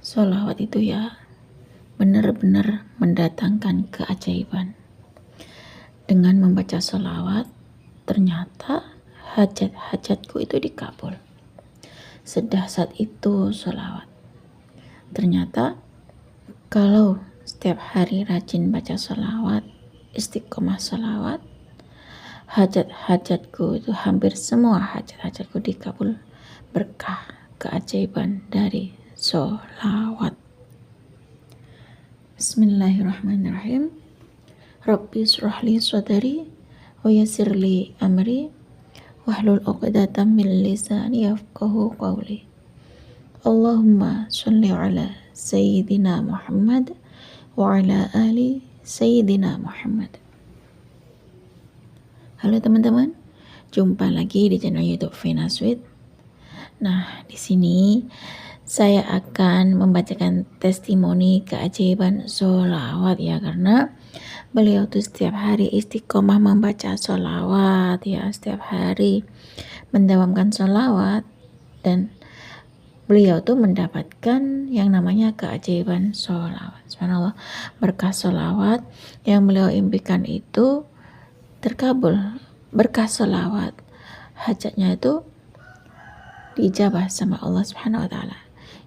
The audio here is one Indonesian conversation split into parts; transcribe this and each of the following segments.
Sholawat itu ya benar-benar mendatangkan keajaiban. Dengan membaca sholawat, ternyata hajat-hajatku itu dikabul. Sedahsyat itu sholawat. Ternyata kalau setiap hari rajin baca sholawat, istiqomah sholawat, hajat-hajatku itu hampir semua hajat-hajatku dikabul berkah keajaiban dari sholawat. Bismillahirrahmanirrahim. Rabbi shrahli sadri wa yassirli amri wahlul 'uqdatam min lisani yafqahu qawli. Allahumma shalli ala sayyidina Muhammad wa ala ali sayyidina Muhammad. Halo teman-teman, jumpa lagi di channel YouTube Vina Sweet. Nah, di sini saya akan membacakan testimoni keajaiban sholawat ya, karena beliau tuh setiap hari istiqomah membaca sholawat ya, setiap hari mendawamkan sholawat, dan beliau tuh mendapatkan yang namanya keajaiban sholawat. Subhanallah, berkah sholawat yang beliau impikan itu terkabul. Berkah sholawat, hajatnya itu diijabah sama Allah Subhanahu wa Ta'ala.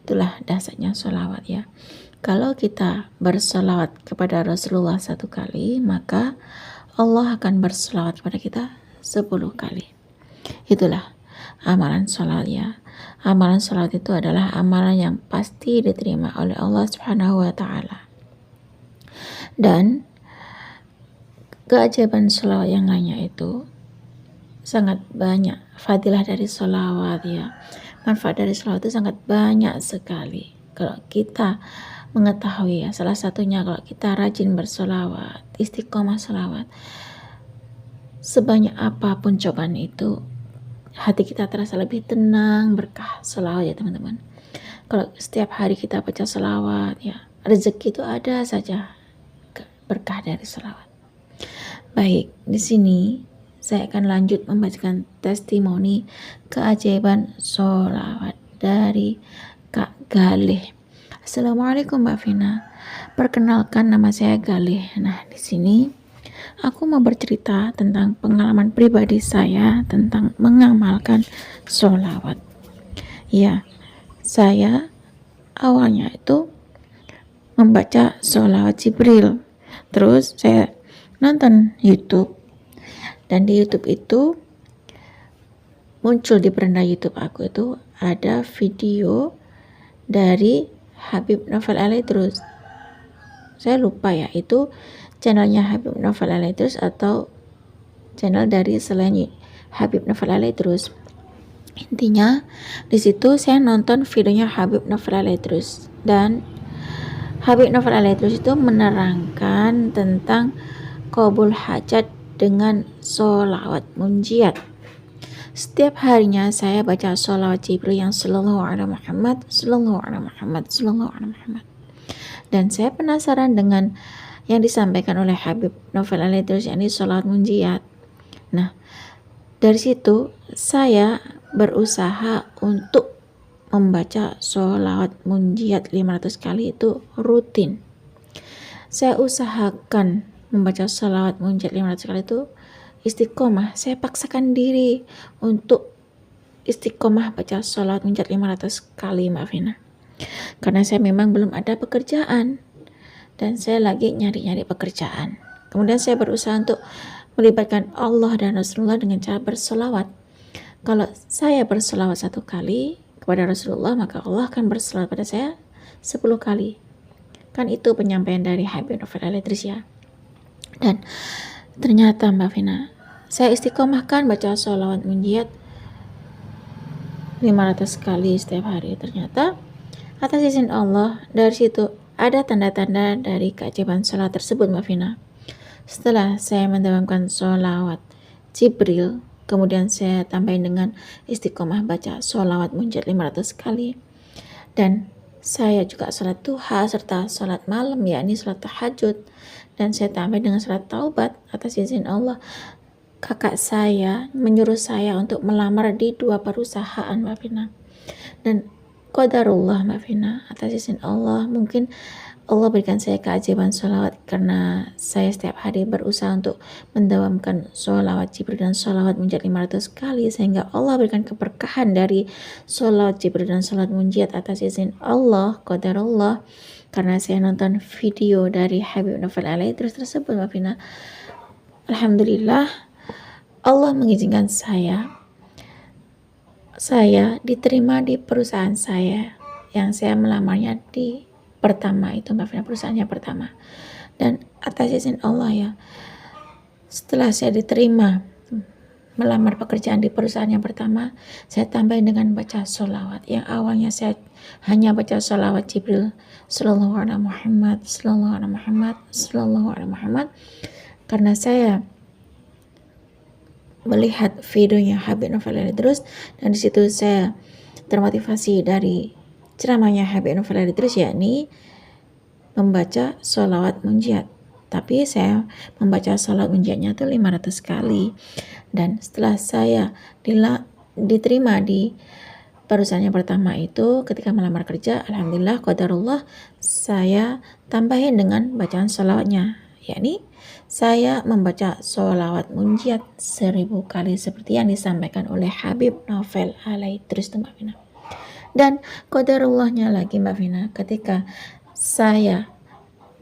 Itulah dasarnya sholawat ya. Kalau kita bersolawat kepada Rasulullah 1 kali, maka Allah akan bersolawat kepada kita 10 kali. Itulah amalan sholawat ya. Amalan sholawat itu adalah amalan yang pasti diterima oleh Allah Subhanahu wa Ta'ala. Dan keajaiban sholawat yang lainnya itu sangat banyak. Fadilah dari sholawat ya, manfaat dari sholawat itu sangat banyak sekali. Kalau kita mengetahui ya, salah satunya kalau kita rajin bersolawat, istiqomah sholawat, sebanyak apapun cobaan itu, hati kita terasa lebih tenang. Berkah sholawat ya teman-teman. Kalau setiap hari kita baca sholawat ya, rezeki itu ada saja, berkah dari sholawat. Baik, di sini saya akan lanjut membacakan testimoni keajaiban sholawat dari Kak Galih. Assalamualaikum Mbak Vina. Perkenalkan, nama saya Galih. Nah, di sini aku mau bercerita tentang pengalaman pribadi saya tentang mengamalkan sholawat. Ya, saya awalnya itu membaca sholawat Jibril. Terus saya nonton YouTube. Dan di YouTube itu muncul di beranda YouTube aku itu ada video dari Habib Novel Alaidrus. Saya lupa ya, itu channelnya Habib Novel Alaidrus atau channel dari selain Habib Novel Alaidrus. Intinya di situ saya nonton videonya Habib Novel Alaidrus, dan Habib Novel Alaidrus itu menerangkan tentang qabul hajat dengan sholawat munjiat. Setiap harinya saya baca sholawat Jibril yang sallallahu alaihi Muhammad, sallallahu alaihi Muhammad, sallallahu alaihi Muhammad. Dan saya penasaran dengan yang disampaikan oleh Habib Novel Alaidrus, yakni sholawat munjiat. Nah, dari situ saya berusaha untuk membaca sholawat munjiat 500 kali itu rutin. Saya usahakan membaca sholawat munjiat 500 kali itu istiqomah. Saya paksakan diri untuk istiqomah baca sholawat munjiat 500 kali Mbak Vina. Karena saya memang belum ada pekerjaan dan saya lagi nyari-nyari pekerjaan. Kemudian saya berusaha untuk melibatkan Allah dan Rasulullah dengan cara bersolawat. Kalau saya bersolawat 1 kali kepada Rasulullah, maka Allah akan bersolawat pada saya 10 kali. Kan itu penyampaian dari Habib Novel Alaidrus ya. Dan ternyata Mbak Vina, saya istiqomahkan baca sholawat munjiat 500 kali setiap hari. Ternyata atas izin Allah, dari situ ada tanda-tanda dari keajaiban sholawat tersebut Mbak Vina. Setelah saya mendawamkan sholawat Jibril, kemudian saya tambahin dengan istiqomah baca sholawat munjiat 500 kali. Dan saya juga sholat duha serta sholat malam, yakni sholat tahajud. Dan saya tambah dengan sholat taubat. Atas izin Allah, kakak saya menyuruh saya untuk melamar di 2 perusahaan Mbak Vina. Dan qadarullah Mbak Vina, atas izin Allah. Mungkin Allah berikan saya keajaiban sholawat karena saya setiap hari berusaha untuk mendawamkan sholawat Jibril dan sholawat munjiat 500 kali, sehingga Allah berikan keberkahan dari sholawat Jibril dan sholawat munjiat atas izin Allah, qadarullah. Karena saya nonton video dari Habib Novel Alaidrus tersebut Mbak Vina, alhamdulillah Allah mengizinkan saya diterima di perusahaan saya yang saya melamarnya di pertama itu Mbak Vina, perusahaannya pertama. Dan atas izin Allah ya, setelah saya diterima melamar pekerjaan di perusahaan yang pertama, saya tambahin dengan baca sholawat. Yang awalnya saya hanya baca sholawat Jibril sallallahu alaihi Muhammad, sallallahu alaihi Muhammad, sallallahu alaihi Muhammad, karena saya melihat videonya Habib Novel Alaidrus, dan di situ saya termotivasi dari ceramahnya Habib Novel Alaidrus, yakni membaca sholawat munjiat. Tapi saya membaca sholawat munjiatnya itu 500 kali. Dan setelah saya diterima di perusahaan yang pertama itu, ketika melamar kerja, alhamdulillah qadarullah, saya tambahin dengan bacaan sholawatnya, yakni saya membaca sholawat munjiat 1000 kali seperti yang disampaikan oleh Habib Novel Alaidrus Mbak Vina. Dan qadarullahnya lagi Mbak Vina, ketika saya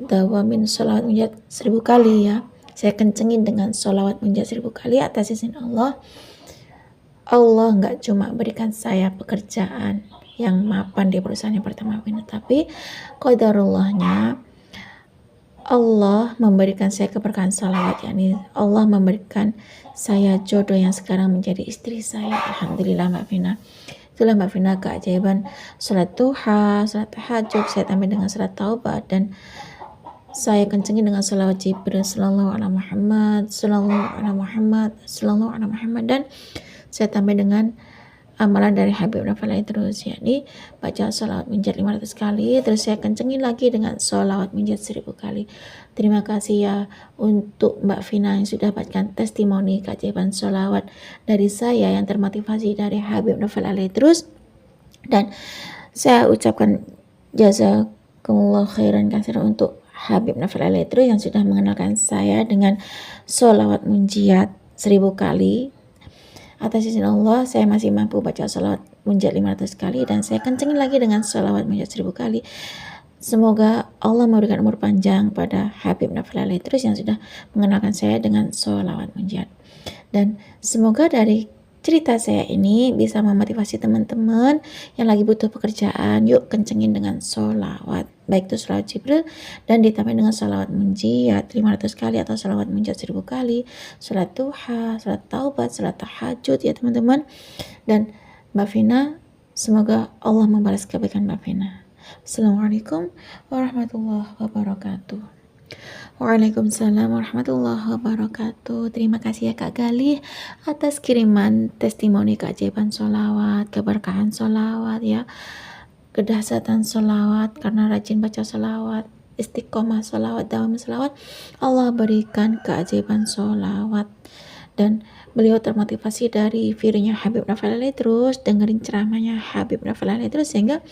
dawamin sholawat munjiat 1000 kali ya, saya kencengin dengan sholawat munjiat 1000 kali atas izin Allah, Allah nggak cuma berikan saya pekerjaan yang mapan di perusahaan yang pertama Vina, tapi qadarullahnya Allah memberikan saya keberkahan salawat, yakni Allah memberikan saya jodoh yang sekarang menjadi istri saya, alhamdulillah Mbak Vina. Itulah Mbak Vina keajaiban salat duha, salat tahajud, saya tambah dengan salat taubat, dan saya kencengin dengan salawat Jibril sallallahu alaihi Muhammad, sallallahu alaihi Muhammad, sallallahu alaihi Muhammad, dan saya tambah dengan amalan dari Habib Novel Alaidrus, yakni baca sholawat munjiat 500 kali, terus saya kencengin lagi dengan sholawat munjiat 1000 kali. Terima kasih ya untuk Mbak Vina yang sudah dapatkan testimoni keajaiban sholawat dari saya yang termotivasi dari Habib Novel Alaidrus. Dan saya ucapkan jazakumullah khairan katsiran untuk Habib Novel Alaidrus yang sudah mengenalkan saya dengan sholawat munjiat 1000 kali. Atas izin Allah, saya masih mampu baca sholawat munjiat 500 kali, dan saya kencengin lagi dengan sholawat munjiat 1000 kali. Semoga Allah memberikan umur panjang pada Habib Novel Alaidrus yang sudah mengenalkan saya dengan sholawat munjiat. Dan semoga dari cerita saya ini bisa memotivasi teman-teman yang lagi butuh pekerjaan. Yuk kencengin dengan sholawat, baik itu sholawat Jibril dan ditambah dengan sholawat munjiat 500 kali atau sholawat munjiat 1000 kali, sholat duha, sholat taubat, sholat tahajud ya teman-teman. Dan Mbak Vina, semoga Allah membalas kebaikan Mbak Vina. Assalamualaikum warahmatullahi wabarakatuh. Waalaikumsalam warahmatullahi wabarakatuh. Terima kasih ya Kak Galih atas kiriman testimoni keajaiban sholawat, keberkahan sholawat ya, kedahsyatan sholawat. Karena rajin baca sholawat, istiqomah sholawat, dawam sholawat, Allah berikan keajaiban sholawat. Dan beliau termotivasi dari videonya Habib Novel Alaidrus, dengerin ceramahnya Habib Novel Alaidrus, sehingga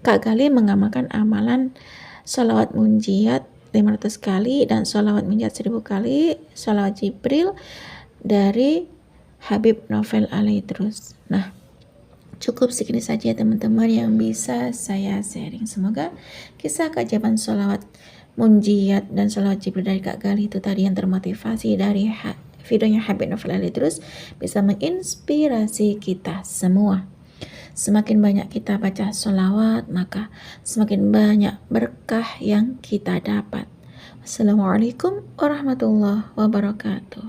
Kak Galih mengamalkan amalan sholawat munjiat 500 kali dan sholawat munjiat 1000 kali, sholawat Jibril dari Habib Novel Alaidrus. Nah, cukup segini saja teman-teman yang bisa saya sharing. Semoga kisah keajaiban sholawat munjiat dan sholawat Jibril dari Kak Galih itu tadi yang termotivasi dari videonya Habib Novel Alaidrus bisa menginspirasi kita semua. Semakin banyak kita baca sholawat, maka semakin banyak berkah yang kita dapat. Assalamualaikum warahmatullahi wabarakatuh.